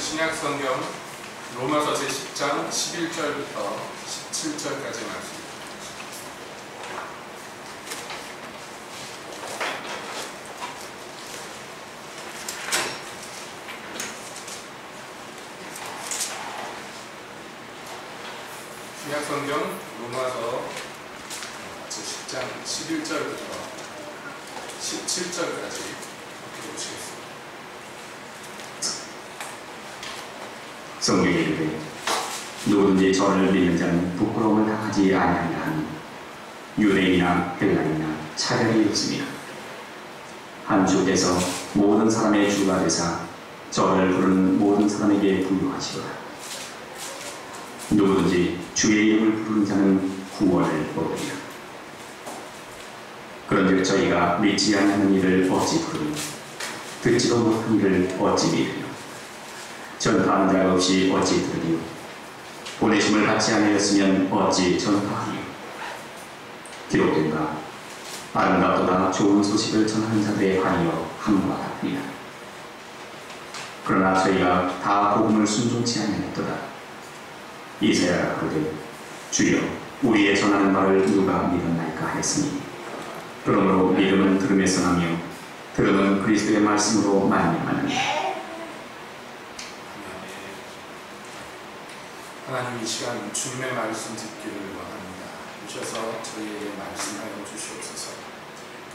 신약 성경 로마서 제10장 11절부터 17절까지 말씀. 신약 성경 로마서 제10장 11절부터 17절까지 보시겠습니다. 성경에 이르되 누구든지 저를 믿는 자는 부끄러움을 당하지 아니하리라 하니 유대인이나 헬라인이나 차별이 없으며 한 주께서 모든 사람의 주가 되사 저를 부르는 모든 사람에게 부유하시도다. 누구든지 주의 이름을 부르는 자는 구원을 얻으리라. 그런즉 저희가 믿지 않는 이를 어찌 부르며 듣지도 못한 이를 어찌 믿으며 전파하는 자가 없이 어찌 들으리요 보내심을 받지 아니하였으면 어찌 전파하리요. 기록된가 아름답도다 좋은 소식을 전하는 자들의 관이여 함과 같으리라. 그러나 저희가 다 복음을 순종치 아니하였도다. 이사야가 그러되 주여 우리의 전하는 바를 누가 믿었나이까 하였으니 그러므로 믿음은 들음에서 나며 들음은 그리스도의 말씀으로 말미암았느니라. 하나님, 이 시간 주님의 말씀 듣기를 원합니다. 오셔서 저희에게 말씀하여 주시옵소서.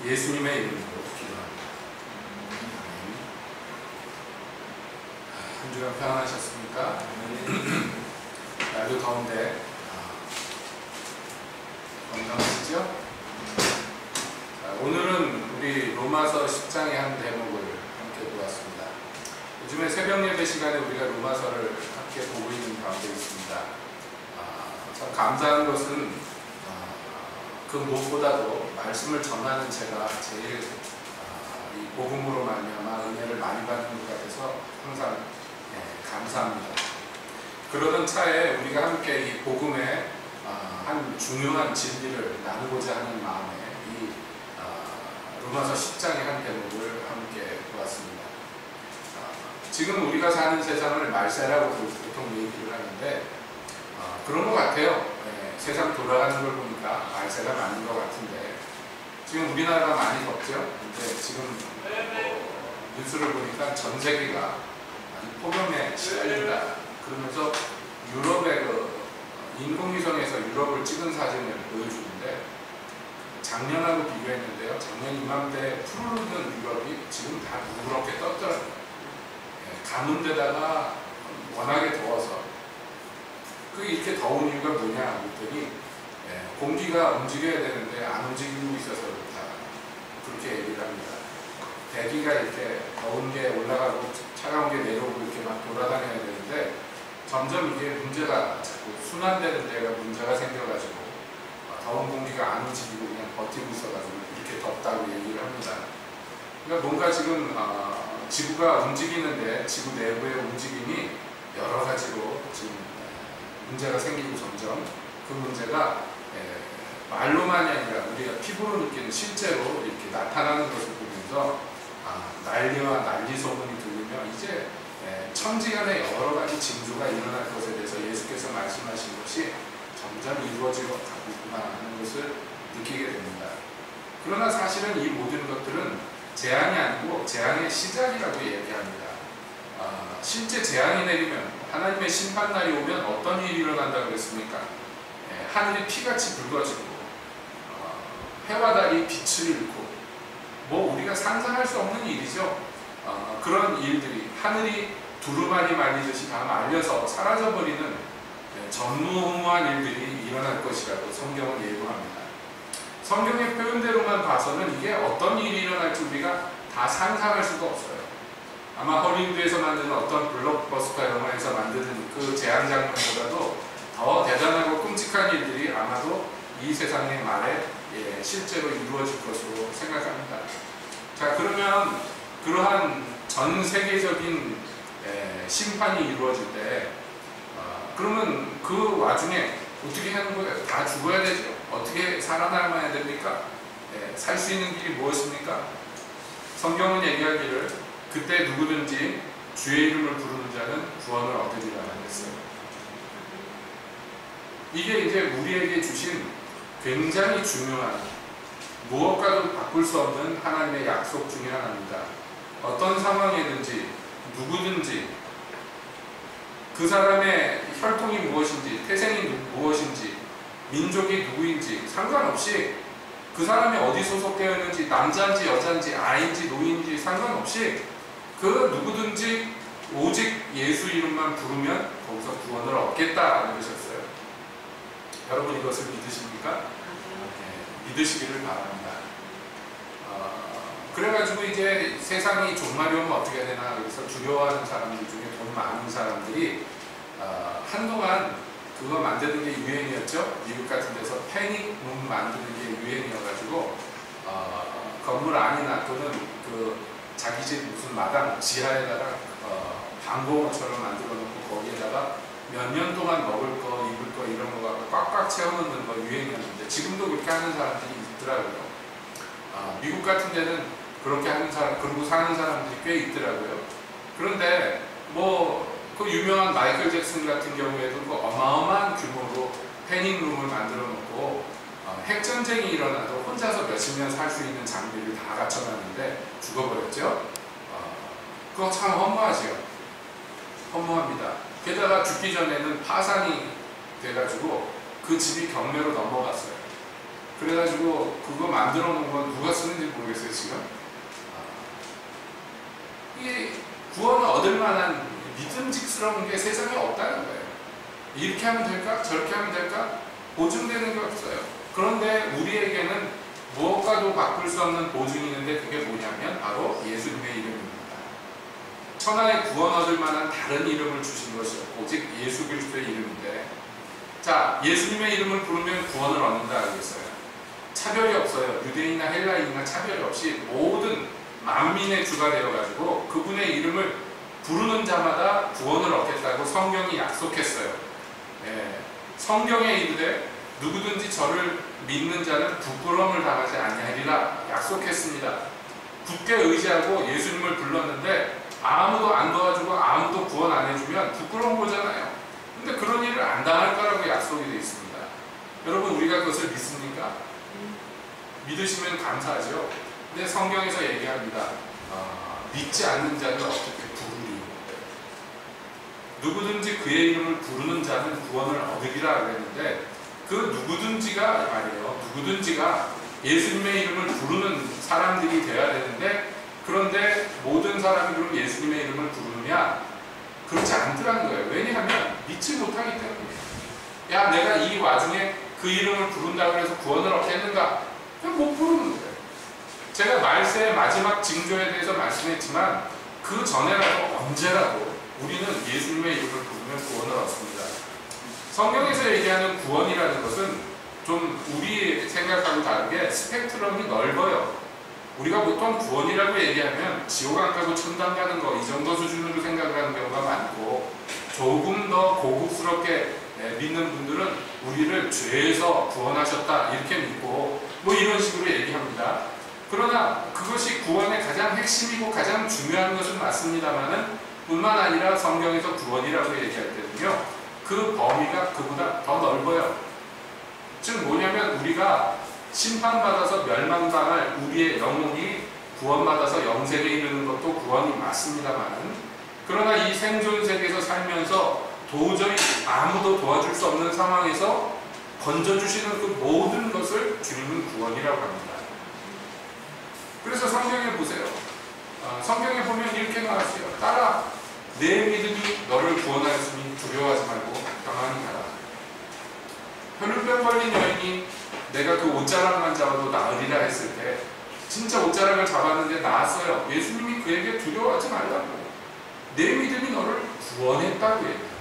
예수님의 이름으로 기도합니다. 한 주간 평안하셨습니까? 날도 더운데 건강하시죠? 오늘은 우리 로마서 10장의 한 대목을 함께 보았습니다. 요즘에 새벽 예배 시간에 우리가 로마서를 함께 보고 있는 가운데 있습니다. 참 감사한 것은 그 무엇보다도 말씀을 전하는 제가 제일 이 복음으로 말미암아 은혜를 많이 받는 것 같아서 항상 감사합니다. 그러던 차에 우리가 함께 이 복음의 한 중요한 진리를 나누고자 하는 마음에 이 로마서 10장의 한 대목을 함께 보았습니다. 지금 우리가 사는 세상을 말세라고 보통 얘기를 하는데 그런 것 같아요. 세상 돌아가는 걸 보니까 말세가 맞는 것 같은데 지금 우리나라가 많이 덥죠. 근데 지금 뉴스를 보니까 전 세계가 폭염에 시달린다. 그러면서 유럽의 인공위성에서 유럽을 찍은 사진을 보여주는데 작년하고 비교했는데요. 작년 이맘때 푸르른 유럽이 지금 다 누렇게 떴더라고요. 가문 데다가 워낙에 더워서 그게 이렇게 더운 이유가 뭐냐 했더니 공기가 움직여야 되는데 안 움직이고 있어서 그렇다. 그렇게 얘기를 합니다. 대기가 이렇게 더운 게 올라가고 차가운 게 내려오고 이렇게 막 돌아다녀야 되는데 점점 이게 문제가 자꾸 순환되는 데가 문제가 생겨가지고 더운 공기가 안 움직이고 그냥 버티고 있어가지고 이렇게 덥다고 얘기를 합니다. 그러니까 뭔가 지금 지구가 움직이는데 지구 내부의 움직임이 여러 가지로 지금 문제가 생기고 점점 그 문제가 말로만이 아니라 우리가 피부로 느끼는 실제로 이렇게 나타나는 것을 보면서 난리와 난리 소문이 들리며 이제 천지간에 여러 가지 징조가 일어날 것에 대해서 예수께서 말씀하신 것이 점점 이루어질 것 같구나 하는 것을 느끼게 됩니다. 그러나 사실은 이 모든 것들은 재앙이 아니고 재앙의 시작이라고 얘기합니다. 실제 재앙이 내리면 하나님의 심판날이 오면 어떤 일이 일어난다고 그랬습니까? 하늘이 피같이 붉어지고 해와 달이 빛을 잃고 뭐 우리가 상상할 수 없는 일이죠. 그런 일들이 하늘이 두루마리 말리듯이 다 말려서 사라져버리는 전무후무한 일들이 일어날 것이라고 성경은 예고합니다. 성경의 표현대로만 봐서는 이게 어떤 일이 일어날지 우리가 다 상상할 수가 없어요. 아마 헐리우드에서 만드는 어떤 블록버스터 영화에서 만드는 그 재앙 장면보다도 더 대단하고 끔찍한 일들이 아마도 이 세상의 말에 실제로 이루어질 것으로 생각합니다. 자, 그러면 그러한 전 세계적인 심판이 이루어질 때 그러면 그 와중에 어떻게 하는 거예요? 다 죽어야 되죠. 어떻게 살아남아야 됩니까? 살 수 있는 길이 무엇입니까? 성경은 얘기하기를 그때 누구든지 주의 이름을 부르는 자는 이게 이제 우리에게 주신 굉장히 중요한, 무엇과도 바꿀 수 없는 하나님의 약속 중에 하나입니다. 어떤 상황이든지 누구든지 그 사람의 혈통이 무엇인지, 태생이 무엇인지, 민족이 누구인지 상관없이, 그 사람이 어디 소속되어 있는지, 남자인지 여자인지 아이인지 노인인지 상관없이 그 누구든지 오직 예수 이름만 부르면 거기서 구원을 얻겠다 그러셨어요. 여러분 이것을 믿으십니까? 네, 믿으시기를 바랍니다. 그래가지고 이제 세상이 종말이 오면 어떻게 되나, 그래서 두려워하는 사람들 중에 돈 많은 사람들이 한동안 그거 만드는 게 유행이었죠. 미국 같은 데서 패닉룸 만드는 게 유행이어가지고 건물 안이나 또는 그 자기 집 무슨 마당 지하에다가 방공호처럼 만들어 놓고 거기에다가 몇 년 동안 먹을 거, 입을 거 이런 거 갖고 꽉꽉 채워놓는 거 유행이었는데 지금도 그렇게 하는 사람들이 있더라고요. 미국 같은 데는 그렇게 하는 사람, 그러고 사는 사람들이 꽤 있더라고요. 그런데 뭐 그 유명한 마이클 잭슨 같은 경우에도 그 어마어마한 규모로 패닉룸을 만들어 놓고 핵전쟁이 일어나도 혼자서 몇십 년 살 수 있는 장비를 다 갖춰놨는데 죽어버렸죠. 그거 참 허무하지요. 허무합니다. 게다가 죽기 전에는 파산이 돼가지고 그 집이 경매로 넘어갔어요. 그래가지고 그거 만들어 놓은 건 누가 쓰는지 모르겠어요 지금. 이게 구원을 얻을 만한 믿음직스러운 게 세상에 없다는 거예요. 이렇게 하면 될까? 저렇게 하면 될까? 보증되는 게 없어요. 그런데 우리에게는 무엇과도 바꿀 수 없는 보증이 있는데 그게 뭐냐면 바로 예수님의 이름입니다. 천하에 구원 얻을 만한 다른 이름을 주신 것이 오직 예수 그리스도의 이름인데, 자, 예수님의 이름을 부르면 구원을 얻는다 그랬어요. 차별이 없어요. 유대인이나 헬라인이나 차별이 없이 모든 만민의 주가 되어가지고 그분의 이름을 부르는 자마다 구원을 얻겠다고 성경이 약속했어요. 예, 성경에 이르되 누구든지 저를 믿는 자는 부끄러움을 당하지 아니하리라 약속했습니다. 굳게 의지하고 예수님을 불렀는데 아무도 안 도와주고 아무도 구원 안 해주면 부끄러운 거잖아요. 근데 그런 일을 안 당할 거라고 약속이 되어 있습니다. 여러분 우리가 그것을 믿습니까? 믿으시면 감사하죠. 근데 성경에서 얘기합니다. 믿지 않는 자를 어떻게 부르리요? 누구든지 그의 이름을 부르는 자는 구원을 얻으리라 그랬는데 그 누구든지가 말이에요. 누구든지가 예수님의 이름을 부르는 사람들이 돼야 되는데, 그런데 모든 사람이 그럼 예수님의 이름을 부르느냐? 그렇지 않더라는 거예요. 왜냐하면 믿지 못하기 때문에. 야, 내가 이 와중에 그 이름을 부른다고 해서 구원을 얻겠는가? 그냥 못 부르는 거예요. 제가 말세의 마지막 징조에 대해서 말씀했지만 그 전에라도 언제라도 우리는 예수님의 이름을 부르면 구원을 얻습니다. 성경에서 얘기하는 구원이라는 것은 좀 우리 생각하고 다르게 스펙트럼이 넓어요. 우리가 보통 구원이라고 얘기하면 지옥 안 가고 천당 가는 거 이 정도 수준으로 생각을 하는 경우가 많고, 조금 더 고급스럽게 믿는 분들은 우리를 죄에서 구원하셨다 이렇게 믿고 뭐 이런 식으로 얘기합니다. 그러나 그것이 구원의 가장 핵심이고 가장 중요한 것은 맞습니다만은 뿐만 아니라 성경에서 구원이라고 얘기할 때는요, 그 범위가 그보다 더 넓어요. 즉 뭐냐면 우리가 심판받아서 멸망당할 우리의 영혼이 구원받아서 영생에 이르는 것도 구원이 맞습니다만은, 그러나 이 생존 세계에서 살면서 도저히 아무도 도와줄 수 없는 상황에서 건져주시는 그 모든 것을 주님은 구원이라고 합니다. 그래서 성경에 보세요. 성경에 보면 이렇게 나왔어요. 따라 내 믿음이 너를 구원하였으니 두려워하지 말고 평안히 가라. 혈루병 걸린 여인이 내가 그 옷자락만 잡아도 나으리라 했을 때 진짜 옷자락을 잡았는데 나았어요. 예수님이 그에게 두려워하지 말라고, 내 믿음이 너를 구원했다고 얘기해요.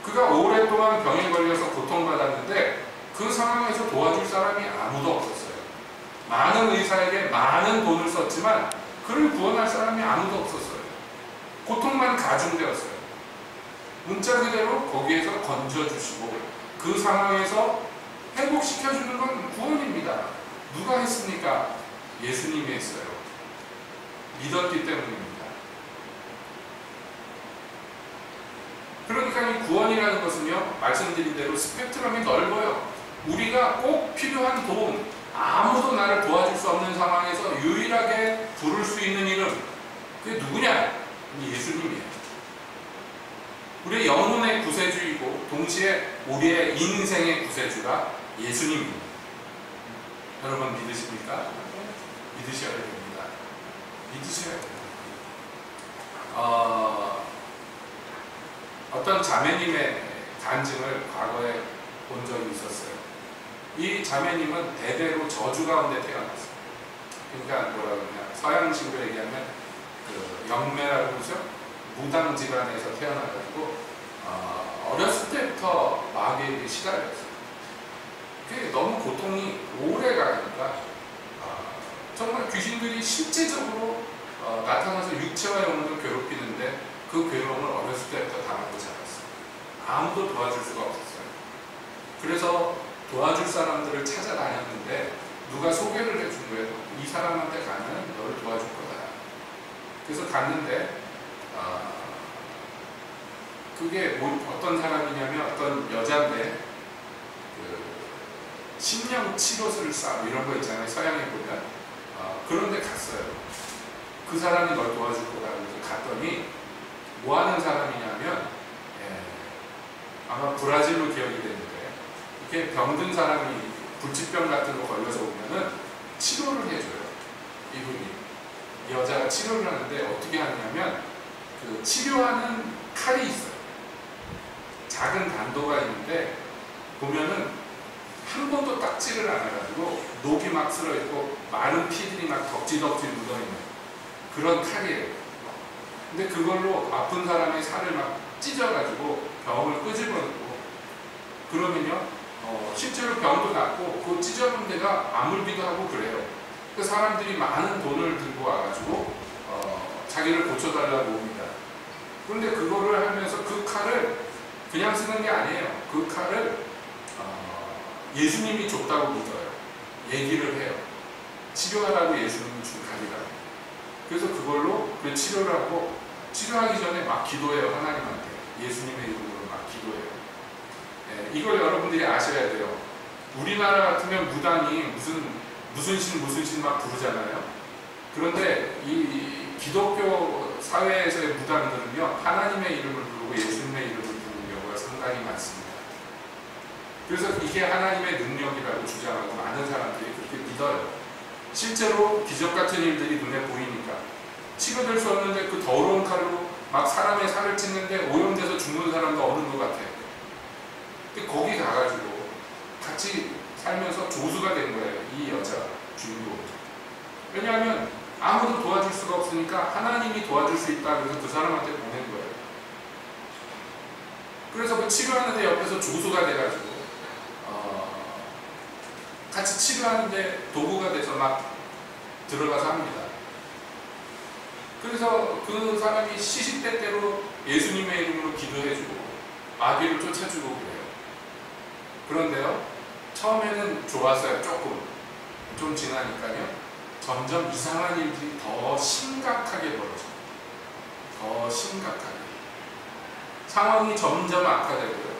그가 오랫동안 병에 걸려서 고통받았는데 그 상황에서 도와줄 사람이 아무도 없었어요. 많은 의사에게 많은 돈을 썼지만 그를 구원할 사람이 아무도 없었어요. 고통만 가중되었어요. 문자 그대로 거기에서 건져주시고 그 상황에서 회복시켜주는 건 구원입니다. 누가 했습니까? 예수님이 했어요. 믿었기 때문입니다. 그러니 그러니까 이 구원이라는 것은요, 말씀드린 대로 스펙트럼이 넓어요. 우리가 꼭 필요한 도움, 아무도 나를 도와줄 수 없는 상황에서 유일하게 부를 수 있는 이름, 그게 누구냐? 예수님이에요. 우리의 영혼의 구세주이고 동시에 우리의 인생의 구세주가 예수님입니다. 여러분 믿으십니까? 믿으셔야 됩니다. 믿으셔야 돼요. 어떤 자매님의 간증을 과거에 본 적이 있었어요. 이 자매님은 대대로 저주 가운데 태어났어요. 그러니까 뭐라 그러냐, 서양식으로 얘기하면 그 영매라고 그러죠? 무당 집안에서 태어나가지고 어렸을 때부터 마귀에게 시달렸어요. 그게 너무 고통이 오래 가니까 정말 귀신들이 실제적으로 나타나서 육체와 영혼을 괴롭히는데 그 괴로움을 어렸을 때부터 당하고 자랐어요. 아무도 도와줄 수가 없었어요. 그래서 도와줄 사람들을 찾아다녔는데 누가 소개를 해준 거예요. 이 사람한테 가면 너를 도와줄 거다. 그래서 갔는데 그게 어떤 사람이냐면 어떤 여자인데 그 심령 치료술 싸움 이런 거 있잖아요. 서양에 보면 그런 데 갔어요. 그 사람이 널 도와줄 거다. 그래서 갔더니 뭐 하는 사람이냐면 아마 브라질로 기억이 되는데 이렇게 병든 사람이 불치병 같은 거 걸려서 오면은 치료를 해줘요. 이분이 이 여자가 치료를 하는데 어떻게 하냐면 그 치료하는 칼이 있어요. 작은 단도가 있는데 보면은 한 번도 딱지를 안 해가지고 녹이 막 쓸어있고 마른 피들이 막 덕지덕지 묻어있는 그런 칼이에요. 근데 그걸로 아픈 사람의 살을 막 찢어가지고 병을 끄집어내고 그러면요 실제로 병도 낫고 그 찢어놓은 데가 아물기도 하고 그래요. 그 사람들이 많은 돈을 들고 와가지고 자기를 고쳐달라고 옵니다. 그런데 그거를 하면서 그 칼을 그냥 쓰는 게 아니에요. 그 칼을 예수님이 줬다고 믿어요. 얘기를 해요. 치료하라고 예수님이 준 칼이라고. 그래서 그걸로 그 치료를 하고 치료하기 전에 막 기도해요. 하나님한테. 예수님의 이름으로 막 기도해요. 이걸 여러분들이 아셔야 돼요. 우리나라 같으면 무당이 무슨 신 막 부르잖아요. 그런데 이 기독교 사회에서의 무당들은요 하나님의 이름을 부르고 예수님의 이름을 부르는 경우가 상당히 많습니다. 그래서 이게 하나님의 능력이라고 주장하고 많은 사람들이 그렇게 믿어요. 실제로 기적 같은 일들이 눈에 보이니까 치료될 수 없는데 그 더러운 칼로 막 사람의 살을 찢는데 오염돼서 죽는 사람도 없는 것 같아요. 근데 거기 가가지고 같이 살면서 조수가 된 거예요. 이 여자 주인공. 왜냐하면 아무도 도와줄 수가 없으니까 하나님이 도와줄 수 있다 그래서 그 사람한테 보낸 거예요. 그래서 그 치료하는데 옆에서 조수가 돼가지고 같이 치료하는데 도구가 돼서 막 들어가서 합니다. 그래서 그 사람이 시시때때로 예수님의 이름으로 기도해주고 마귀를 쫓아주고 그래요. 그런데요 처음에는 좋았어요. 좀 지나니까요 점점 이상한 일들이 더 심각하게 벌어져요. 더 심각하게 상황이 점점 악화되고요.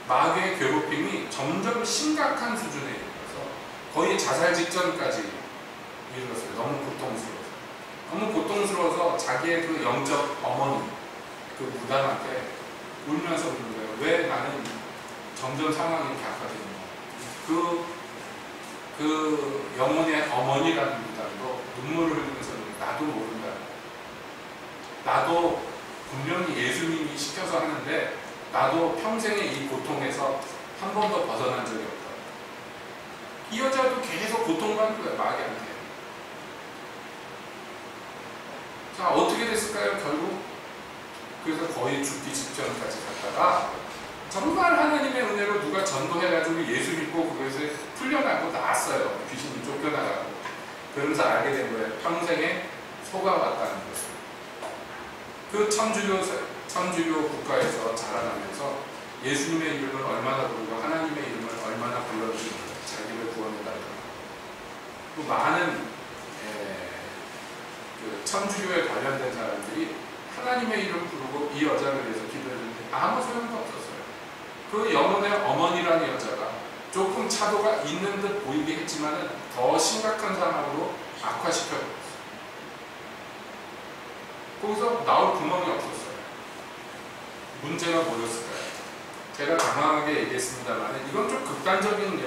마귀의 괴롭힘이 점점 심각한 수준에 이르러서 거의 자살 직전까지 이르렀어요. 너무 고통스러워서 자기의 그 영적 어머니 그 무당한테 울면서 묻는 거예요. 왜 나는 점점 상황이 이렇게 악화되는가. 그 영혼의 어머니라는 무당도 눈물을 흘리면서 나도 모른다. 나도 분명히 예수님이 시켜서 하는데 나도 평생의 이 고통에서 한 번도 벗어난 적이 없다. 이 여자도 계속 고통받는 거예요. 마귀한테. 자 어떻게 됐을까요? 결국 그래서 거의 죽기 직전까지 갔다가 정말 하나님의 은혜로 누가 전도해가지고 예수 믿고 그것에서 풀려나고 나았어요. 귀신이 쫓겨나가고. 그러면서 알게 된 거예요. 평생에 속아왔다는 것을. 그 천주교 국가에서 자라나면서 예수님의 이름을 얼마나 부르고 하나님의 이름을 얼마나 불러주는 거예요. 자기를 구원해달라고. 또 많은 그 천주교에 관련된 사람들이 하나님의 이름 부르고 이 여자를 위해서 기도했는데 아무 소용도 없었어요. 그 영혼의 어머니라는 여자가 조금 차도가 있는 듯 보이게 했지만은 더 심각한 상황으로 악화시켜버렸어요. 거기서 나올 구멍이 없었어요. 문제가 뭐였을까요? 제가 당황하게 얘기했습니다만 이건 좀 극단적인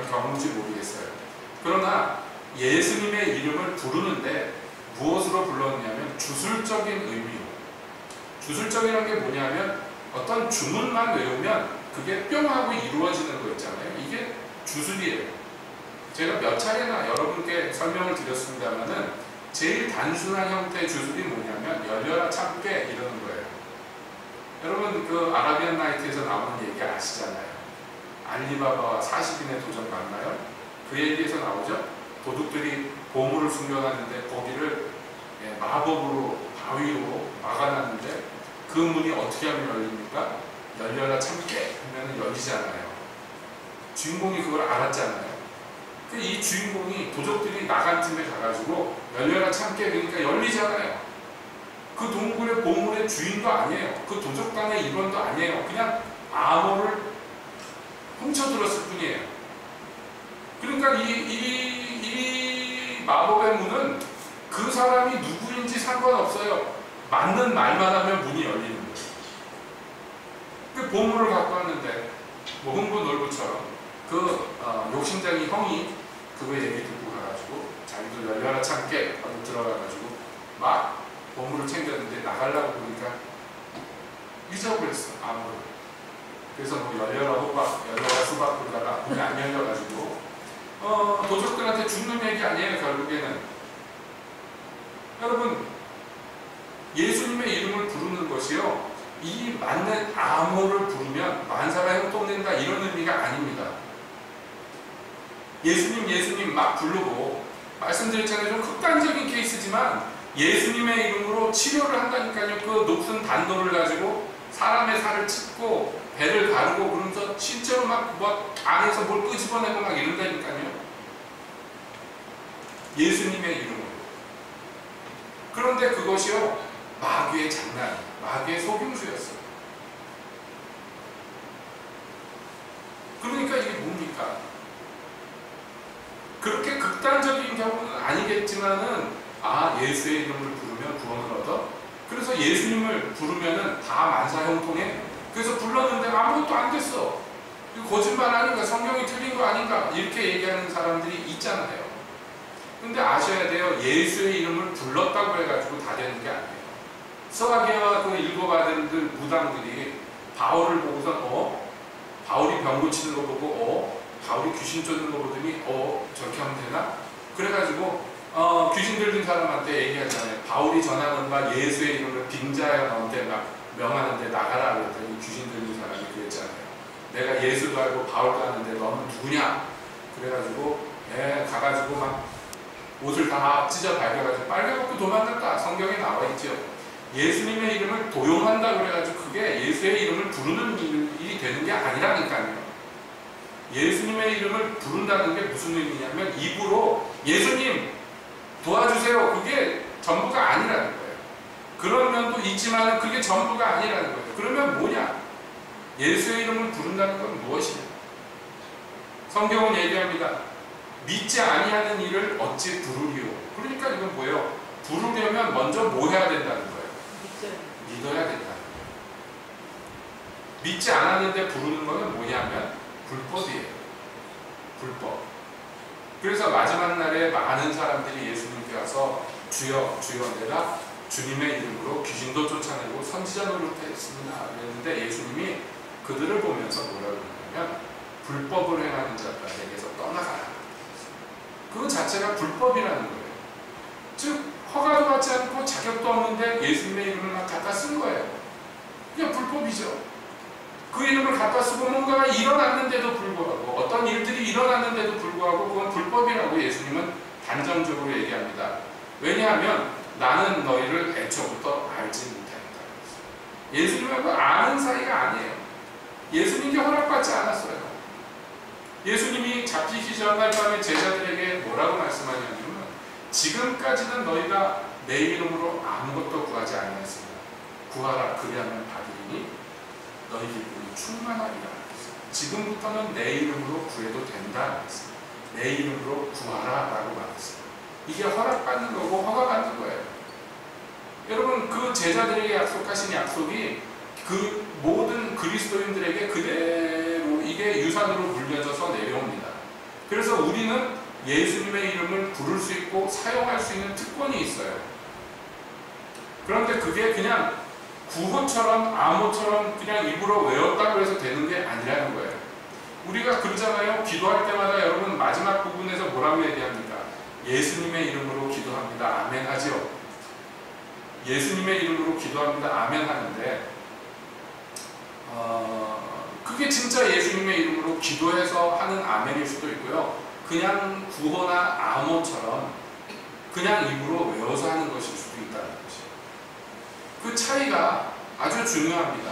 경우인지 모르겠어요. 그러나 예수님의 이름을 부르는데 무엇으로 불렀냐면 주술적인 의미로. 주술적이라는 게 뭐냐면 어떤 주문만 외우면 그게 뿅 하고 이루어지는 거 있잖아요. 이게 주술이에요. 제가 몇 차례나 여러분께 설명을 드렸습니다만은 제일 단순한 형태의 주술이 뭐냐면 열려라 참깨 이러는 거예요. 여러분 그 아라비안 나이트에서 나오는 얘기 아시잖아요. 알리바바와 40인의 도전 맞나요? 그 얘기에서 나오죠. 도둑들이 보물을 숨겨놨는데 거기를 마법으로 바위로 막아놨는데 그 문이 어떻게 하면 열립니까? 열려라 참깨 하면 열리잖아요. 주인공이 그걸 알았잖아요. 이 주인공이 도적들이 나간 팀에 가가지고 열려라 참깨 그러니까 열리잖아요. 그 동굴의 보물의 주인도 아니에요. 그 도적단의 일원도 아니에요. 그냥 암호를 훔쳐들었을 뿐이에요. 그러니까 이 마법의 문은 그 사람이 누구인지 상관없어요. 맞는 말만 하면 문이 열리는 거예요. 그 보물을 갖고 왔는데 뭐 흥부놀부처럼 그 욕심쟁이 형이 그거 얘기 듣고 가가지고 자기도 열려라 참깨 하고 들어가가지고 막 보물을 챙겼는데 나가려고 보니까 잊어버렸어 아무를. 그래서 뭐 열려라 호박, 열려라 수박 그러다가 문이 안 열려가지고 도적들한테 죽는 얘기 아니에요. 결국에는 여러분 예수님의 이름을 부르는 것이요 이 맞는 암호를 부르면 만사가 형통된다 이런 의미가 아닙니다. 예수님 막 부르고 말씀드렸잖아요. 좀 극단적인 케이스지만 예수님의 이름으로 치료를 한다니까요. 그 높은 단도를 가지고 사람의 살을 찢고 배를 가르고 그러면서 실제로 막 뭐 안에서 뭘 끄집어내고 막 이런다니까요. 예수님의 이름으로. 그런데 그것이요 마귀의 장난, 마귀의 속임수였어요. 그러니까 이게 뭡니까? 그렇게 극단적인 경우는 아니겠지만은 예수의 이름을 부르면 구원을 얻어? 그래서 예수님을 부르면은 다 만사형통해? 그래서 불렀는데 아무것도 안 됐어. 이거 거짓말 아닌가? 성경이 틀린 거 아닌가? 이렇게 얘기하는 사람들이 있잖아요. 근데 아셔야 돼요. 예수의 이름을 불렀다고 해가지고 다 되는 게 아니에요. 스가랴와 그 일곱 아들들 무당들이 바울을 보고서 바울이 병 고치는 거 보고 바울이 귀신 쫓는 거 보더니 저렇게 하면 되나? 그래가지고 귀신 들린 사람한테 얘기하잖아요. 바울이 전하는 바 예수의 이름을 빙자하여 너한테 막 명하는데 나가라 그랬더니 귀신 들린 사람이 그랬잖아요. 내가 예수도 알고 바울도 아는데 너는 누구냐? 그래가지고 가가지고 막 옷을 다 찢어 발겨가지고 빨개벗고 도망갔다. 성경에 나와 있죠. 예수님의 이름을 도용한다 그래가지고 그게 예수의 이름을 부르는 일이 되는 게 아니라니까요. 예수님의 이름을 부른다는 게 무슨 의미냐면 입으로 예수님 도와주세요. 그게 전부가 아니라는 거예요. 그런 면도 있지만 그게 전부가 아니라는 거예요. 그러면 뭐냐? 예수의 이름을 부른다는 건 무엇이냐? 성경은 얘기합니다. 믿지 아니하는 일을 어찌 부르리오. 그러니까 이건 뭐예요? 부르려면 먼저 뭐 해야 된다는 거예요? 믿어야 된다는 거예요. 믿지 않았는데 부르는 거는 뭐냐면 불법이에요. 불법. 그래서 마지막 날에 많은 사람들이 예수님께 와서 주여 주여 내가 주님의 이름으로 귀신도 쫓아내고 선지자 노릇했습니다. 그랬는데 예수님이 그들을 보면서 뭐라고 그러냐면 불법을 행하는 자들에게서 떠나가라. 그 자체가 불법이라는 거예요. 즉 허가도 받지 않고 자격도 없는데 예수님의 이름을 막 갖다 쓴 거예요. 그게 불법이죠. 그 이름을 갖다 쓰고 뭔가가 일어났는데도 불구하고 어떤 일들이 일어났는데도 불구하고 그건 불법이라고 예수님은 단정적으로 얘기합니다. 왜냐하면 나는 너희를 애초부터 알지 못했다. 예수님하고 아는 사이가 아니에요. 예수님께 허락받지 않았어요. 예수님이 잡히기 전날 밤에 제자들에게 뭐라고 말씀하냐면 지금까지는 너희가 내 이름으로 아무것도 구하지 아니했습니다. 구하라 그리하면 받으리니 너희 기쁨이 충만하리라. 지금부터는 내 이름으로 구해도 된다. 내 이름으로 구하라 라고 말했어요. 이게 허락받는 거고 허가받는 거예요. 여러분, 그 제자들에게 약속하신 약속이 그 모든 그리스도인들에게 그대로 이게 유산으로 물려져서 내려옵니다. 그래서 우리는 예수님의 이름을 부를 수 있고 사용할 수 있는 특권이 있어요. 그런데 그게 그냥 구호처럼 암호처럼 그냥 입으로 외웠다고 해서 되는 게 아니라는 거예요. 우리가 그러잖아요. 기도할 때마다 여러분 마지막 부분에서 뭐라고 얘기합니까? 예수님의 이름으로 기도합니다. 아멘 하죠. 예수님의 이름으로 기도합니다. 아멘 하는데 그게 진짜 예수님의 이름으로 기도해서 하는 아멘일 수도 있고요. 그냥 구호나 암호처럼 그냥 입으로 외워서 하는 것일 수도 있다는 것이에요. 그 차이가 아주 중요합니다.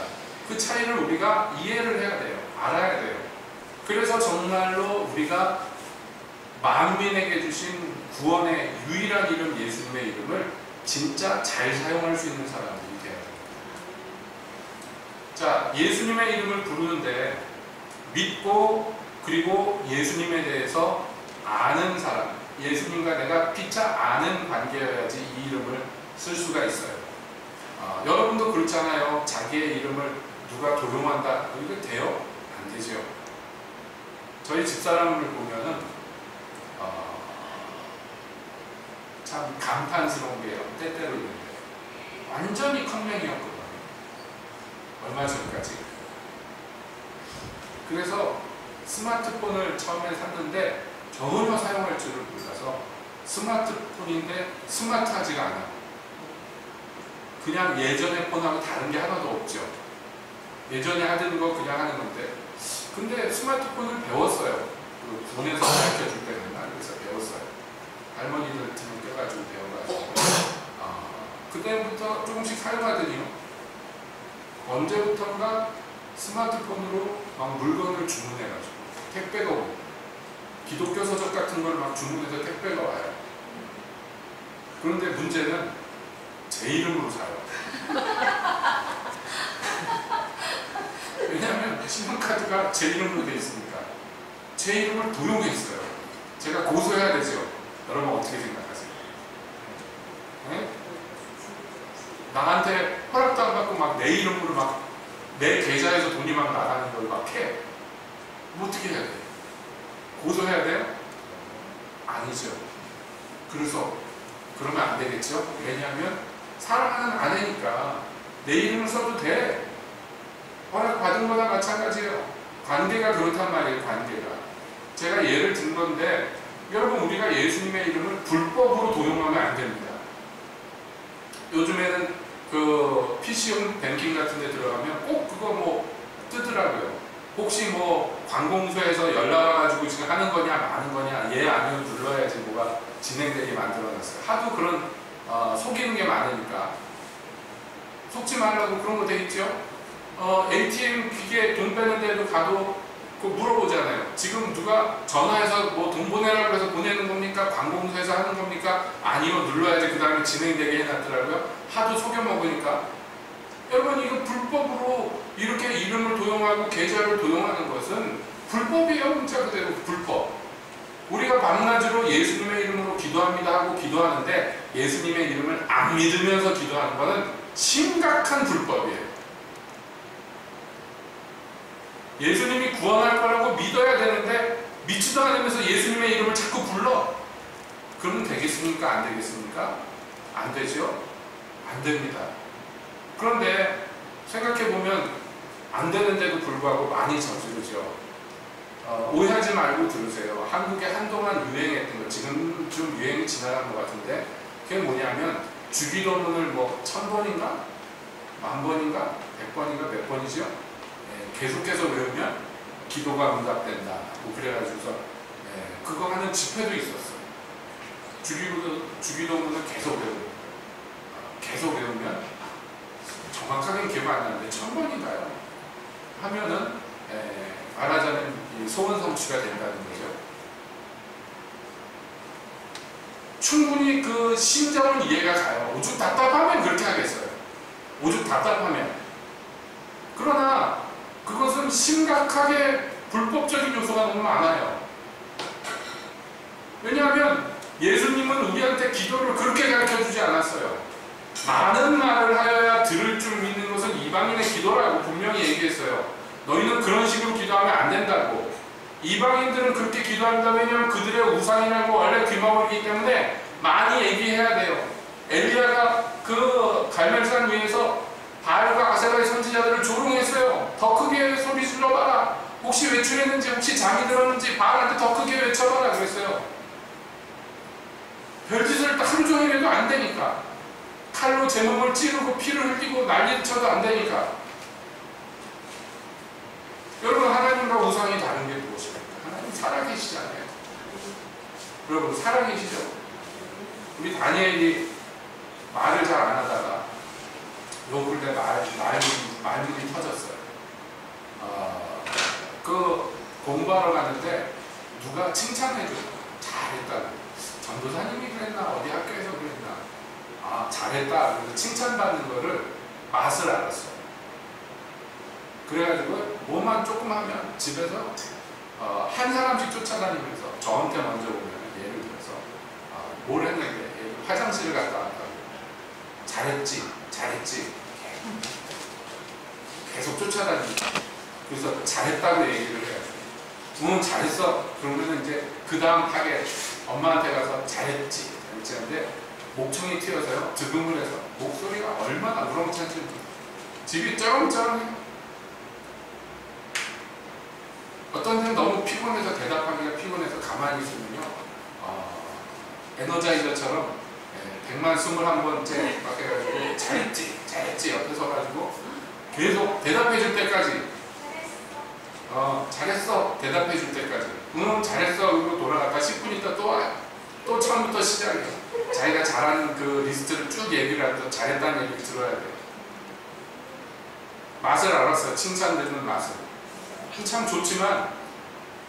그 차이를 우리가 이해를 해야 돼요. 알아야 돼요. 그래서 정말로 우리가 만민에게 주신 구원의 유일한 이름 예수님의 이름을 진짜 잘 사용할 수 있는 사람들이 돼야 됩니다. 자, 예수님의 이름을 부르는데 믿고 그리고 예수님에 대해서 아는 사람, 예수님과 내가 피차 아는 관계여야지 이 이름을 쓸 수가 있어요. 여러분도 그렇잖아요. 자기의 이름을 누가 도용한다. 이거 돼요? 안 되죠. 저희 집사람을 보면은 참 감탄스러운 게요. 때때로 있는데 완전히 컴맹이었거든요. 얼마 전까지. 그래서 스마트폰을 처음에 샀는데 전혀 사용할 줄을 몰라서 스마트폰인데 스마트하지가 않아요. 그냥 예전의 폰하고 다른 게 하나도 없죠. 예전에 하던 거 그냥 하는 건데 근데 스마트폰을 배웠어요. 그 군에서 가르쳐줄 때 맨날 그래서 배웠어요. 할머니들 등을 껴가지고 배워가지고 그때부터 조금씩 사용하더니요. 언제부턴가 스마트폰으로 막 물건을 주문해가지고 택배가 오고 기독교 서적 같은 걸 막 주문해서 택배가 와요. 그런데 문제는 제 이름으로 사요. 왜냐하면 신용카드가 제 이름으로 돼 있으니까 제 이름을 도용했어요. 제가 고소해야 되죠. 여러분 어떻게 생각하세요? 네? 나한테 허락도 안 받고 막 내 이름으로 막 내 계좌에서 돈이 막 나가는 걸 막 해. 뭐 어떻게 해야 돼요? 고소해야 돼요? 아니죠. 그래서 그러면 안 되겠죠? 왜냐하면 사랑하는 아내니까 내 이름을 써도 돼. 허락 받은 거나 마찬가지예요. 관계가 그렇단 말이에요. 관계가. 제가 예를 든 건데 여러분 우리가 예수님의 이름을 불법으로 도용하면 안 됩니다. 요즘에는 그 PC용 뱅킹 같은 데 들어가면 꼭 그거 뭐 뜨더라고요. 혹시 뭐 관공서에서 연락 와가지고 지금 하는 거냐 마는 거냐 예 아니면 눌러야지 뭐가 진행되게 만들어놨어요. 하도 그런 속이는 게 많으니까 속지 말라고 그런 거 돼 있죠. ATM 기계 돈 빼는 데도 가도 그거 물어보잖아요. 지금 누가 전화해서 뭐 돈 보내라고 해서 보내는 겁니까? 관공서에서 하는 겁니까? 아니요 눌러야지 그 다음에 진행되게 해놨더라고요. 하도 속여먹으니까. 여러분 이거 불법으로 이렇게 이름을 도용하고 계좌를 도용하는 것은 불법이에요. 문자 그대로 불법. 우리가 밤낮으로 예수님의 이름으로 기도합니다 하고 기도하는데 예수님의 이름을 안 믿으면서 기도하는 것은 심각한 불법이에요. 예수님이 구원할 거라고 믿어야 되는데 믿지도 않으면서 예수님의 이름을 자꾸 불러. 그러면 되겠습니까? 안 되겠습니까? 안 되죠? 안 됩니다. 그런데 생각해보면 안 되는데도 불구하고 많이 저지르죠. 오해하지 말고 들으세요. 한국에 한동안 유행했던 거 지금 좀 유행이 지나간 것 같은데 그게 뭐냐면 주기도문을 뭐 1000번인가? 10,000번인가? 100번인가? 몇 번이죠? 계속해서 외우면 기도가 응답된다. 뭐 그래가지고서 그거 하는 집회도 있었어요. 주기도문을 계속 외우고 계속 외우면 정확하게 기억 안 나는데 1000번인가요? 하면은 말하자면 소원 성취가 된다는 거죠. 충분히 그 심정은 이해가 가요. 오죽 답답하면 그렇게 하겠어요. 오죽 답답하면. 그러나 여러분 심각하게 불법적인 요소가 너무 많아요. 왜냐하면 예수님은 우리한테 기도를 그렇게 가르쳐주지 않았어요. 많은 말을 하여야 들을 줄 믿는 것은 이방인의 기도라고 분명히 얘기했어요. 너희는 그런 식으로 기도하면 안 된다고. 이방인들은 그렇게 기도한다. 왜냐하면 그들의 우상이라는 거 원래 귀마울이기 때문에 많이 얘기해야 돼요. 엘리야가 그 갈멜산 위에서 바알과 아세라의 선지자들을 조롱했어요. 더 크게 소리 질러봐라. 혹시 외출했는지, 혹시 잠이 들었는지 바알한테 더 크게 외쳐봐라 그랬어요. 별짓을 하루 종일 해도 안 되니까. 칼로 제 몸을 찌르고 피를 흘리고 난리를 쳐도 안 되니까. 여러분, 하나님과 우상이 다른 게 무엇입니까? 하나님 살아계시잖아요. 여러분, 살아계시죠? 우리 다니엘이 말을 잘 안 하다가 욕을 때 말문이 터졌어요. 그 공부하러 가는데 누가 칭찬해줘요. 잘했다고. 전도사님이 그랬나? 어디 학교에서 그랬나? 잘했다. 그래서 칭찬받는 거를 맛을 알았어요. 그래가지고 뭐만 조금 하면 집에서 한 사람씩 쫓아다니면서 저한테 먼저 오면 예를 들어서 뭘 했는데 화장실을 갔다 왔다고 잘했지 계속 쫓아다니고 그래서 잘했다고 얘기를 해요. 잘했어. 그러면 이제 그 다음 타겟 엄마한테 가서 잘했지 하는데 목청이 튀어서요. 득음을 해서 목소리가 얼마나 우렁찬지 집이 쩌렁쩌렁해요. 어떤 때는 너무 피곤해서 대답하기가 피곤해서 가만히 있으면요 에너자이저처럼 100만 21번째 막 해가지고 잘했지 옆에 서가지고 계속 대답해줄 때까지 잘했어 대답해줄 때까지 잘했어 그리고 돌아갔다 10분 있다 또 처음부터 시작이에요. 자기가 잘하는 그 리스트를 쭉 얘기를 하면서 잘했다는 얘기를 들어야 돼요. 맛을 알았어요. 칭찬 듣는 맛을. 참 좋지만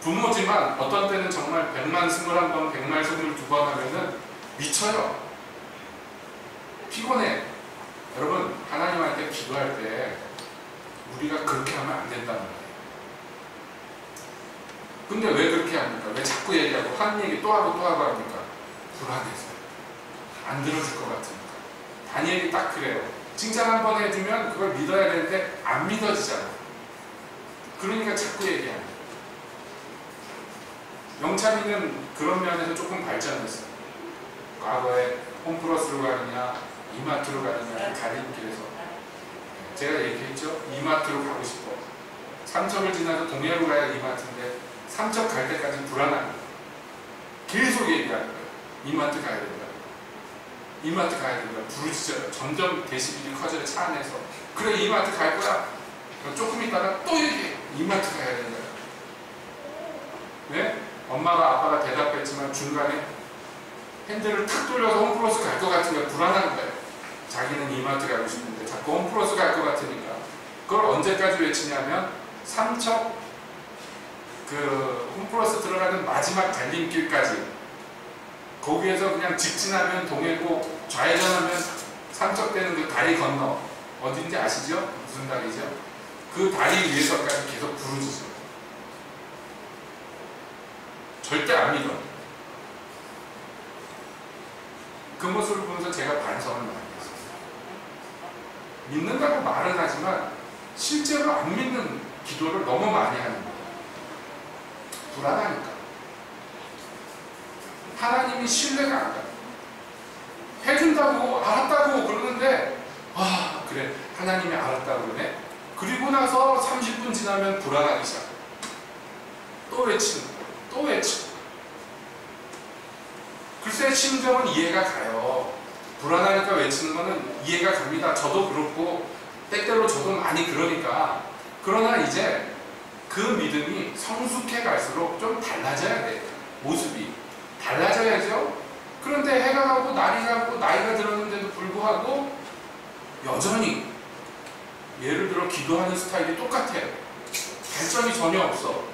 부모지만 어떤 때는 정말 100만 21번 100만 22번 하면은 미쳐요. 피곤해. 여러분, 하나님한테 기도할 때 우리가 그렇게 하면 안 된다는 거예요. 근데 왜 그렇게 합니까? 왜 자꾸 얘기하고 한 얘기 또 하고 합니까? 불안해서. 안 들어줄 것 같으니까. 다니엘이 딱 그래요. 칭찬 한 번 해주면 그걸 믿어야 되는데 안 믿어지잖아. 그러니까 자꾸 얘기하는 거예요. 영찬이는 그런 면에서 조금 발전했어요. 과거에 홈플러스로 가느냐 이마트로 가느냐 가림길에서 제가 얘기했죠. 이마트로 가고 싶어. 삼척을 지나서 동해로 가야 이마트인데 삼척 갈 때까지 불안합니다. 계속 얘기하는 거예요. 이마트 가야 된다. 이마트 가야 된다. 부르짖어요. 점점 데시벨이 커져요. 차 안에서. 그래 이마트 갈 거야. 조금 있다가 또 얘기해요. 이마트 가야 된다. 네? 엄마가 아빠가 대답했지만 중간에 핸들을 탁 돌려서 홈플러스 갈 것 같으니까 불안한 거예요. 자기는 이마트 가고 싶은데 자꾸 홈플러스 갈 것 같으니까. 그걸 언제까지 외치냐면 삼척 그 홈플러스 들어가는 마지막 달림길까지. 거기에서 그냥 직진하면 동해고 좌회전하면 삼척되는 그 다리 건너 어딘지 아시죠? 무슨 다리죠? 그 다리 위에서까지 계속 부르짖어요. 절대 안 믿어. 그 모습을 보면서 제가 반성을 많이 했어요. 믿는다고 말은 하지만 실제로 안 믿는 기도를 너무 많이 하는 거예요. 불안하니까. 하나님이 신뢰가 안 가요. 해준다고 알았다고 그러는데 그래 하나님이 알았다고 그러네. 그리고 나서 30분 지나면 불안하기 시작. 또 외치는 거예요. 또 외치고. 글쎄 심정은 이해가 가요. 불안하니까 외치는 거는 이해가 갑니다. 저도 그렇고 때때로 저도 많이 그러니까. 그러나 이제 그 믿음이 성숙해 갈수록 좀 달라져야 돼요. 모습이 달라져야죠. 그런데 해가 가고 날이 가고 나이가 들었는데도 불구하고 여전히 예를 들어 기도하는 스타일이 똑같아요. 발전이 전혀 없어.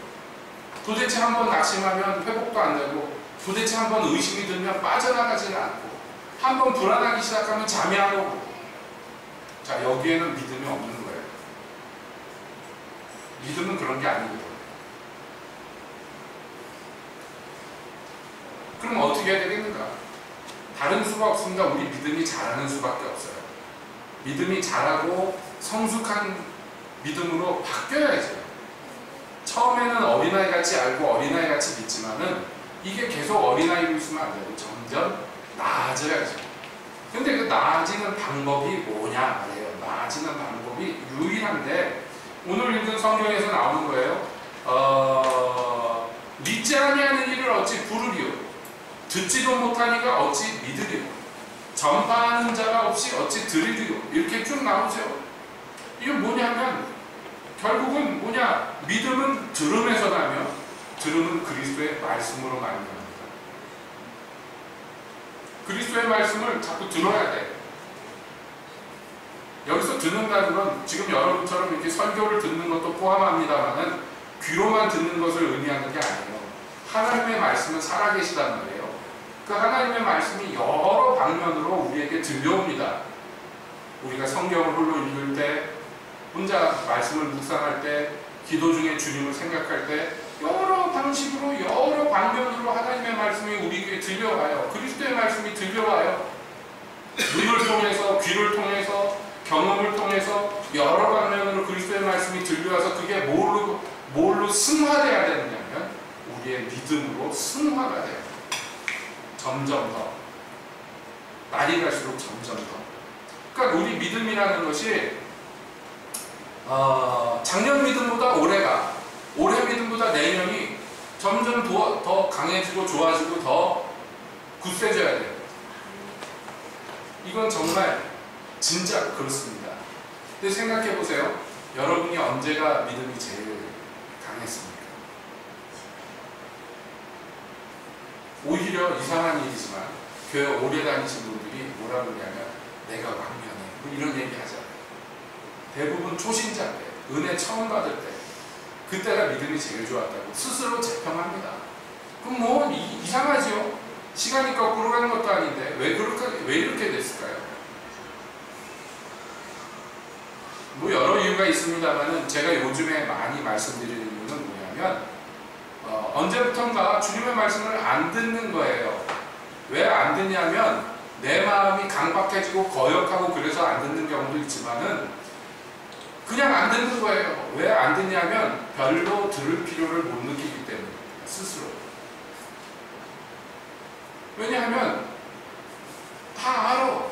도대체 한번 낙심하면 회복도 안 되고 도대체 한번 의심이 들면 빠져나가지는 않고 한번 불안하기 시작하면 잠이 안 오고. 자, 여기에는 믿음이 없는 거예요. 믿음은 그런 게 아니거든. 그럼 어떻게 해야 되겠는가? 다른 수가 없습니다. 우리 믿음이 자라는 수밖에 없어요. 믿음이 자라고 성숙한 믿음으로 바뀌어야죠. 처음에는 어린아이 같이 알고 어린아이 같이 믿지만은 이게 계속 어린아이로 있으면 안 되고 점점 나아져야죠. 근데 그 나아지는 방법이 뭐냐 말이에요. 나아지는 방법이 유일한데 오늘 읽은 성경에서 나오는 거예요. 믿지 아니하는 이를 어찌 부르리요? 듣지도 못하니까 어찌 믿으리요? 전파하는 자가 없이 어찌 들으리요? 이렇게 쭉 나오죠. 이건 뭐냐면 결국은 뭐냐? 믿음은 들음에서 나며 들음은 그리스도의 말씀으로 말미암습니다. 그리스도의 말씀을 자꾸 들어야 돼. 여기서 듣는다는 건 지금 여러분처럼 이렇게 설교를 듣는 것도 포함합니다만은 귀로만 듣는 것을 의미하는 게 아니에요. 하나님의 말씀은 살아계시단 말이에요. 그 하나님의 말씀이 여러 방면으로 우리에게 들려옵니다. 우리가 성경을 홀로 읽을 때, 혼자 말씀을 묵상할 때, 기도 중에 주님을 생각할 때 여러 방식으로 여러 방면으로 하나님의 말씀이 우리에게 들려와요. 그리스도의 말씀이 들려와요. 눈을 통해서, 귀를 통해서, 경험을 통해서 여러 방면으로 그리스도의 말씀이 들려와서 그게 뭘로 승화돼야 되느냐면 우리의 믿음으로 승화가 돼요. 점점 더. 날이 갈수록 점점 더. 그러니까 우리 믿음이라는 것이 작년 믿음보다 올해가, 올해 믿음보다 내년이 점점 더 강해지고 좋아지고 더 굳세져야 돼요. 이건 정말 진짜 그렇습니다. 근데 생각해 보세요. 여러분이 언제가 믿음이 제일 강했습니까? 오히려 이상한 일이지만 교회 오래 다니신 분들이 뭐라 그러냐면 내가 왕년에 뭐 이런 얘기 하잖아요. 대부분 초신자 때, 은혜 처음 받을 때 그때가 믿음이 제일 좋았다고 스스로 재평합니다. 그럼 뭐 이상하죠? 시간이 거꾸로 가는 것도 아닌데 왜 이렇게 됐을까요? 뭐 여러 이유가 있습니다만은 제가 요즘에 많이 말씀드리는 이유는 뭐냐면 언제부턴가 주님의 말씀을 안 듣는 거예요. 왜 안 듣냐면 내 마음이 강박해지고 거역하고 그래서 안 듣는 경우도 있지만은 그냥 안 듣는 거예요. 왜 안 듣냐면 별로 들을 필요를 못 느끼기 때문입니다. 스스로. 왜냐하면 다 알아.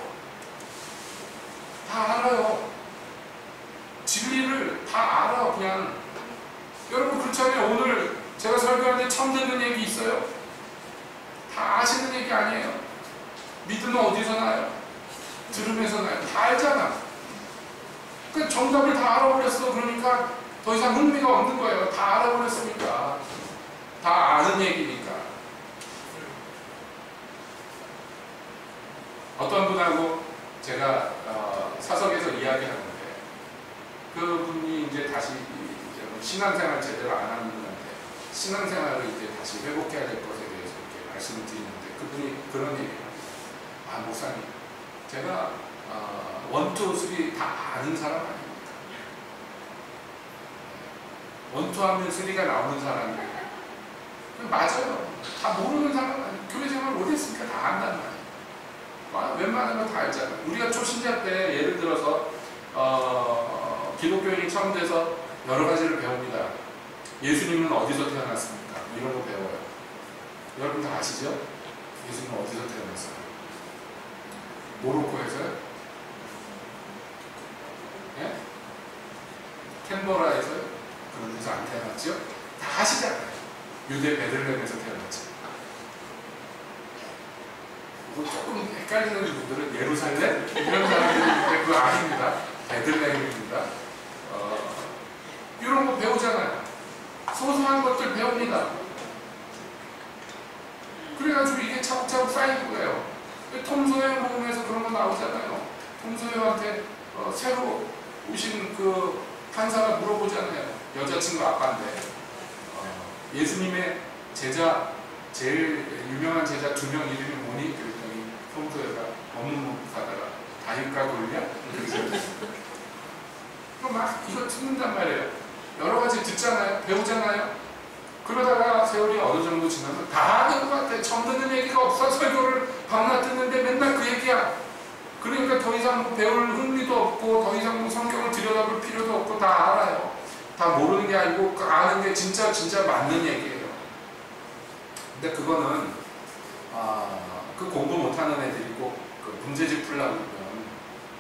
다 알아요. 진리를 다 알아. 그냥 여러분 그렇잖아요. 오늘 제가 설교하는데 처음 듣는 얘기 있어요? 다 아시는 얘기 아니에요. 믿음은 어디서 나요? 들음에서 나요. 다 알잖아. 그 정답을 다 알아버렸어. 그러니까 더 이상 흥미가 없는 거예요. 다 알아버렸으니까. 다 아는 얘기니까. 어떤 분하고 제가 사석에서 이야기하는데 그분이 이제 다시 신앙생활 제대로 안 하는 분한테 신앙생활을 이제 다시 회복해야 될 것에 대해서 이렇게 말씀을 드리는데 그분이 그런 얘기를 합니다. 아, 목사님, 제가 1, 2, 3 다 아는 사람 아닙니까? 1, 2 하면 3가 나오는 사람이에요. 맞아요. 다 모르는 사람 아니에요. 교회 생활 오래 했으니까 다 안단 말이에요. 웬만한 거 다 알잖아요. 우리가 초신자 때 예를 들어서 기독교인이 처음 돼서 여러 가지를 배웁니다. 예수님은 어디서 태어났습니까? 이런 거 배워요. 여러분 다 아시죠? 예수님은 어디서 태어났어요? 모로코에서요? 예? 캔버라에서요? 그런 데서 안 태어났죠? 다 아시잖아요. 유대 베들레헴에서 태어났죠. 조금 헷갈리는 분들은 예루살렘? 이런 사람들이 그거 아닙니다. 베들레헴입니다. 이런 거 배우잖아요. 소소한 것들 배웁니다. 그래가지고 이게 차곡차곡 쌓이는 거예요. 톰소요 모임에서 그런 거 나오잖아요. 톰소요한테 새로 오신 그 판사가 물어보잖아요. 여자친구 아빠인데 예수님의 제자 제일 유명한 제자 2명 이름이 뭐니? 그랬더니 톰소요가 없는 목사다가 다윗과 골리앗? 그럼 막 이거 듣는단 말이에요. 여러 가지 듣잖아요. 배우잖아요. 그러다가 세월이 어느 정도 지나면 다 아는 것 같아. 처음 듣는 얘기가 없어. 설교를 밤낮 듣는데 맨날 그 얘기야. 그러니까 더 이상 배울 흥미도 없고 더 이상 성경을 들여다볼 필요도 없고 다 알아요. 다 모르는 게 아니고 아는 게 진짜 맞는 얘기예요. 근데 그거는 그 공부 못하는 애들이 꼭 그 문제집 풀려고 그러면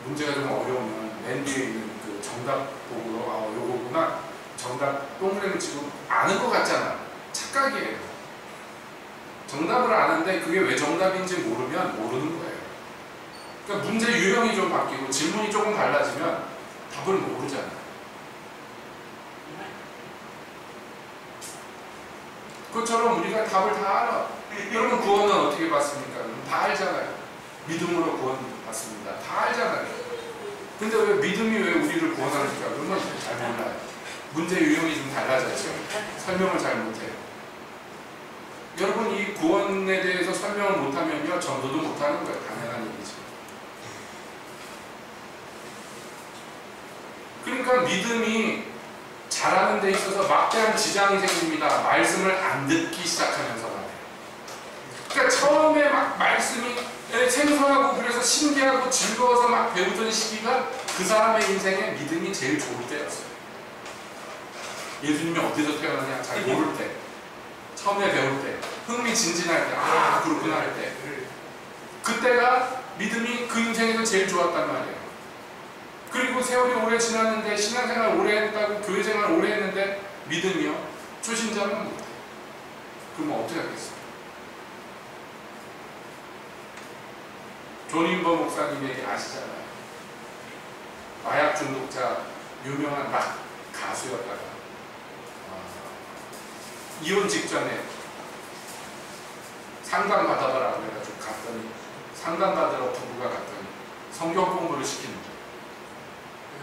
문제가 좀 어려우면 맨 뒤에 있는 그 정답 보고 요거구나 정답 동그라미 치고 아는 것 같잖아. 착각이에요. 정답을 아는데 그게 왜 정답인지 모르면 모르는 거예요. 그러니까 문제 유형이 좀 바뀌고 질문이 조금 달라지면 답을 모르잖아. 그것처럼 우리가 답을 다 알아. 여러분 구원은 어떻게 받습니까? 다 알잖아요. 믿음으로 구원 받습니다. 다 알잖아요. 근데 왜 믿음이 왜 우리를 구원하니까? 그러면 잘 몰라요. 문제 유형이 좀 달라졌죠. 설명을 잘 못해요. 여러분 이 구원에 대해서 설명을 못하면요 전도도 못하는 거예요. 당연한 얘기죠. 그러니까 믿음이 잘하는 데 있어서 막대한 지장이 생깁니다. 말씀을 안 듣기 시작하면서 말이에요. 그러니까 처음에 막 말씀이 생소하고 그래서 신기하고 즐거워서 막 배우던 시기가 그 사람의 인생에 믿음이 제일 좋을 때였어요. 예수님이 어디서 태어나냐 잘 모를 때, 처음에 배울 때, 흥미진진할 때, 그렇구나 할 때, 그때가 믿음이 그 인생에서 제일 좋았단 말이에요. 그리고 세월이 오래 지났는데 신앙생활 오래 했다고 교회생활 오래 했는데 믿음이요? 초신자는 못해. 그럼 어떻게 하겠어요? 존 윈버 목사님 얘기 아시잖아요. 마약 중독자 유명한 락 가수였다가 이혼 직전에 상담 받아봐라 그래가지고 갔더니 상담 받으러 부부가 갔더니 성경 공부를 시키는 거예요.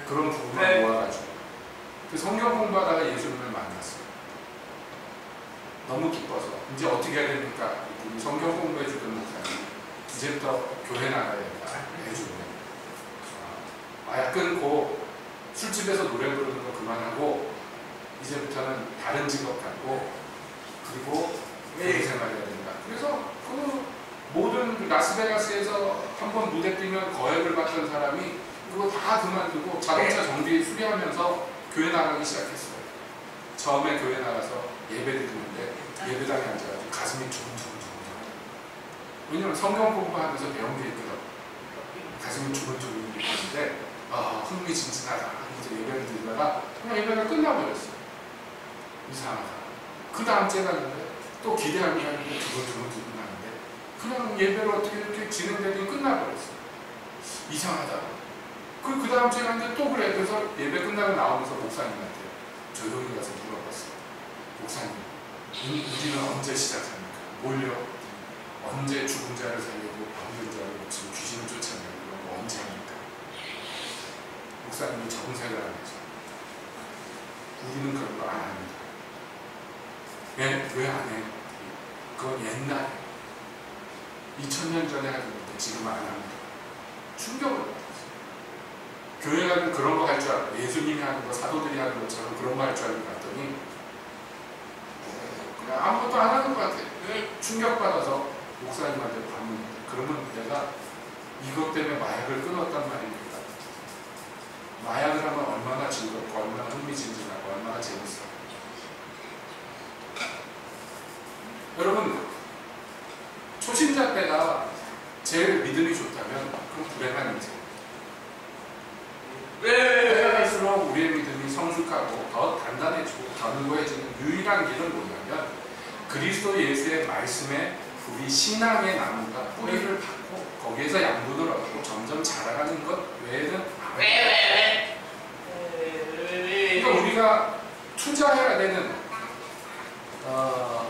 그런 부부가 모아가지고 그 성경 공부하다가 예수님을 만났어요. 너무 기뻐서 이제 어떻게 해야 됩니까? 성경 공부해주던 목사님 이제부터 교회 나가야 된다 해주고 마약 끊고 술집에서 노래 부르는 거 그만하고 이제부터는 다른 직업 갖고 그리고 교회 생활해야 된다. 그래서 그 모든 라스베가스에서 한번 무대 뛰면 거액을 받던 사람이 그거 다 그만두고 자동차 정비 수리하면서 교회 나가기 시작했어요. 처음에 교회 나가서 예배 드리는데 예배당에 앉아가지고 가슴이 두근두근. 왜냐면 성경 공부하면서 배운 게 있거든. 가슴이 두근두근 있는데 흥미진진하다. 이제 예배를 드리다가 그냥 예배가 끝나버렸어요. 이상하다. 그 다음 주에 갔는데 또 기대하고 하는데 두근두근 하는데 그냥 예배를 어떻게 이렇게 진행되더니 끝나버렸어요. 이상하다. 그 다음 주에 갔는데 또 그래. 그래서 예배 끝나고 나오면서 목사님한테 조용히 가서 물어봤어요. 목사님, 우리는 언제 시작합니까? 뭘요? 언제 죽은 자를 살리고 병든 자를 고치고 귀신을 쫓아내고 이런 거 언제 합니까? 목사님이 정색을 하면서 우리는 그런 거 안 합니다. 왜 안 해요? 그건 옛날에 2000년 전에 하던 건데 지금 안 합니다. 충격을 받았어요. 교회 가면 그런 거 할 줄 알고 예수님이 하는 거 사도들이 하는 것처럼 그런 거 할 줄 알고 갔더니 그냥 아무것도 안 하는 것 같아요. 충격받아서 목사님한테 봤는데 그러면 내가 이것 때문에 마약을 끊었단 말입니다. 마약을 하면 얼마나 즐겁고 얼마나 흥미진진하고 얼마나 재밌어요. 여러분 초신자 때가 제일 믿음이 좋다면 그건 불행한 인생. 때가 갈수록 우리의 믿음이 성숙하고 더 단단해지고 견고해지는 유일한 길은 뭐냐면 그리스도 예수의 말씀에 우리 신앙의 나무가 뿌리를 받고 거기에서 양분을 얻고 점점 자라가는 것 외에는 그러니까 우리가 투자해야 되는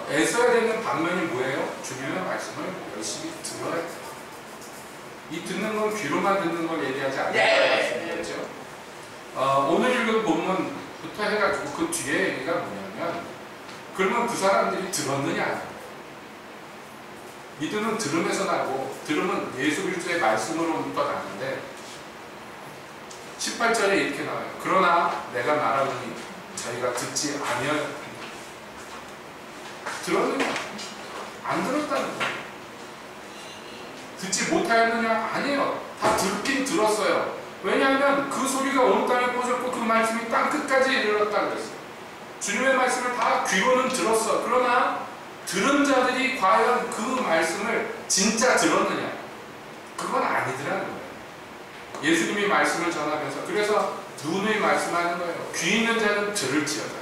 애써야 되는 방면이 뭐예요? 주님의 말씀을 열심히 들어야 돼요. 이 듣는 건 귀로만 듣는 걸 얘기하지 않는다는 말씀이죠. 오늘 읽은 본문부터 해가지고 그 뒤에 얘기가 뭐냐면 그러면 그 사람들이 들었느냐? 믿음은 들음에서 나고 들음은 예수 그리스도의 말씀으로부터 나는데 18절에 이렇게 나와요. 그러나 내가 말하노니 저희가 우리가 듣지 아니하였느냐. 들었느냐? 안 들었다는 거예요. 듣지 못하였느냐? 아니에요. 다 듣긴 들었어요. 왜냐하면 그 소리가 온 땅에 꽂혔고 그 말씀이 땅 끝까지 이르렀다 그랬어요. 주님의 말씀을 다 귀로는 들었어. 그러나 들은 자들이 과연 그 말씀을 진짜 들었느냐? 그건 아니더라는 거예요. 예수님이 말씀을 전하면서 그래서 눈의 말씀하는 거예요. 귀 있는 자는 들을지어다.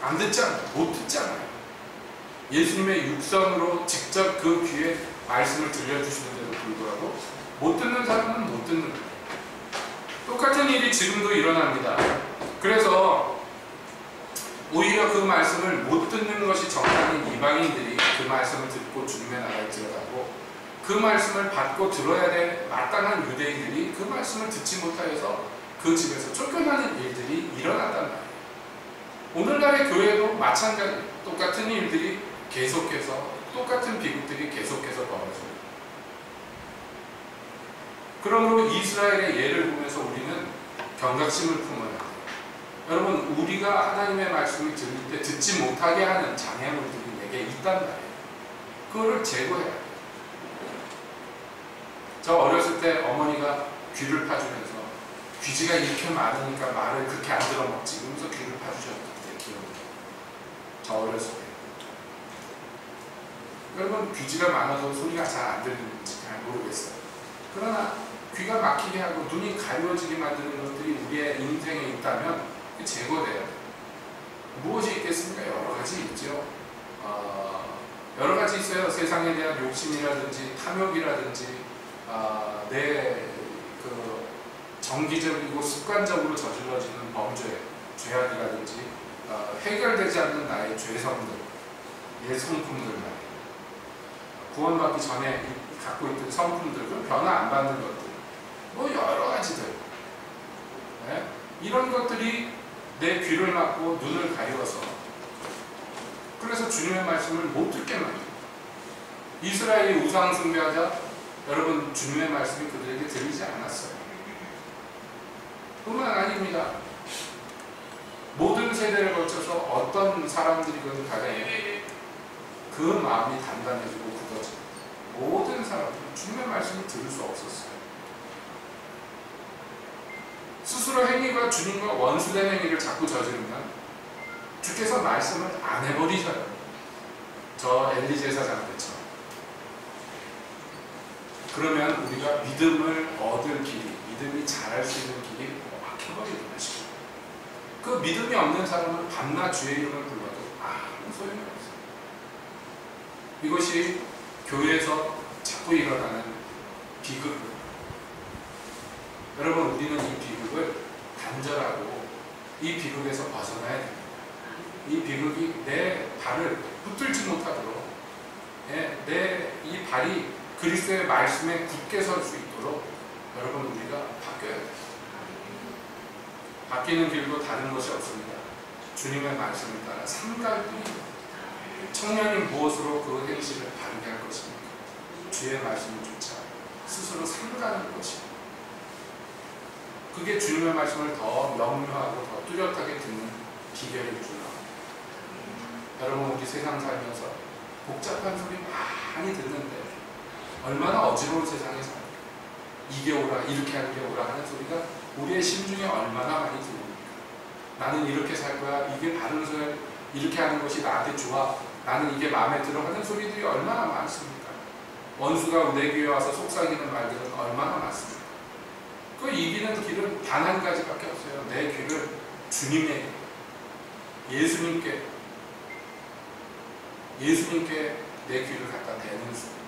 안 듣잖아요. 못 듣잖아요. 예수님의 육성으로 직접 그 귀에 말씀을 들려주시는데도 불구하고 못 듣는 사람은 못 듣는 거예요. 똑같은 일이 지금도 일어납니다. 그래서 오히려 그 말씀을 못 듣는 것이 정상인 이방인들이 그 말씀을 듣고 주님의 나라에 들어가고 그 말씀을 받고 들어야 될 마땅한 유대인들이 그 말씀을 듣지 못하여서 그 집에서 쫓겨나는 일들이 일어난단 말이에요. 오늘날의 교회도 마찬가지 똑같은 일들이 계속해서 똑같은 비극들이 계속해서 벌어져요. 그러므로 이스라엘의 예를 보면서 우리는 경각심을 품어야 돼요. 여러분 우리가 하나님의 말씀을 들을 때 듣지 못하게 하는 장애물들이 내게 있단 말이에요. 그거를 제거해야 돼요. 저 어렸을 때 어머니가 귀를 파주면서 귀지가 이렇게 많으니까 말을 그렇게 안 들어먹지 그러면서 귀를 파주셨는데 기억이 저 어렸을 때. 여러분 귀지가 많아서 소리가 잘 안 들리는지 잘 모르겠어요. 그러나 귀가 막히게 하고 눈이 가려지게 만드는 것들이 우리의 인생에 있다면 제거돼야 돼요. 무엇이 있겠습니까? 여러 가지 있죠. 여러 가지 있어요. 세상에 대한 욕심이라든지 탐욕이라든지 내 그 정기적이고 습관적으로 저질러지는 범죄, 죄악이라든지 해결되지 않는 나의 죄성들, 내 성품들 말이에요. 구원받기 전에 갖고 있던 성품들, 그 변화 안 받는 것들, 뭐 여러 가지들. 네? 이런 것들이 내 귀를 막고 눈을 가리워서 그래서 주님의 말씀을 못 듣게 만들어요. 이스라엘이 우상 숭배하자 여러분 주님의 말씀이 그들에게 들리지 않았어요. 뿐만 아닙니다. 모든 세대를 거쳐서 어떤 사람들이건 간에 그 마음이 단단해지고 굳어지고 모든 사람들은 주님의 말씀을 들을 수 없었어요. 스스로 행위가 주님과 원수된 행위를 자꾸 저지르면 주께서 말씀을 안 해버리셔요. 저 엘리 제사장 때처럼. 그러면 우리가 믿음을 얻을 길이, 믿음이 자랄 수 있는 길이 막혀버리는 것이죠. 그 믿음이 없는 사람은 밤낮 주의 이름을 불러도 아무 소용이 없어요. 이것이 교회에서 자꾸 일어나는 비극. 여러분 우리는 이 비극을 단절하고 이 비극에서 벗어나야 됩니다. 이 비극이 내 발을 붙들지 못하도록 내 이 발이 그리스도의 말씀에 굳게 설 수 있도록 여러분 우리가 바뀌어야 돼요. 바뀌는 길도 다른 것이 없습니다. 주님의 말씀을 따라 삼갈 뿐입니다. 청년이 무엇으로 그 행실을 바르게 할 것입니까? 주의 말씀을 쫓아 스스로 삼가는 것입니다. 그게 주님의 말씀을 더 명료하고 더 뚜렷하게 듣는 비결일 줄 압니다. 여러분 우리 세상 살면서 복잡한 소리 많이 듣는데 얼마나 어지러운 세상에 살아요. 이게 옳아, 이렇게 하는 게 옳아 하는 소리가 우리의 심중에 얼마나 많이 들어옵니까? 나는 이렇게 살 거야, 이게 바른 소리, 이렇게 하는 것이 나한테 좋아, 나는 이게 마음에 들어 하는 소리들이 얼마나 많습니까? 원수가 내 귀에 와서 속삭이는 말들은 얼마나 많습니까? 그 이기는 길은 단 한 가지밖에 없어요. 내 귀를 주님에게, 예수님께 내 귀를 갖다 대는 수.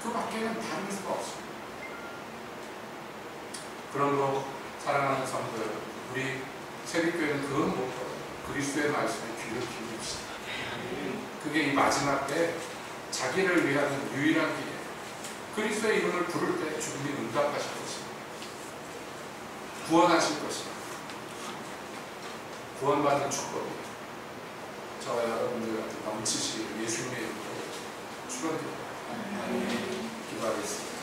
그 밖에는 다른 수가 없습니다. 그러므로 사랑하는 성도 여러분, 우리 세빛교회는 그 목표, 그리스도의 말씀에 귀를 기울입시다. 그게 이 마지막 때 자기를 위하는 유일한 길이에요. 그리스도의 이름을 부를 때 주님이 응답하실 것입니다. 구원하실 것입니다. 구원받는 축복이에요. 저 여러분들한테 넘치시길 예수님의 이름으로 축원드립니다. 기도하겠습니다.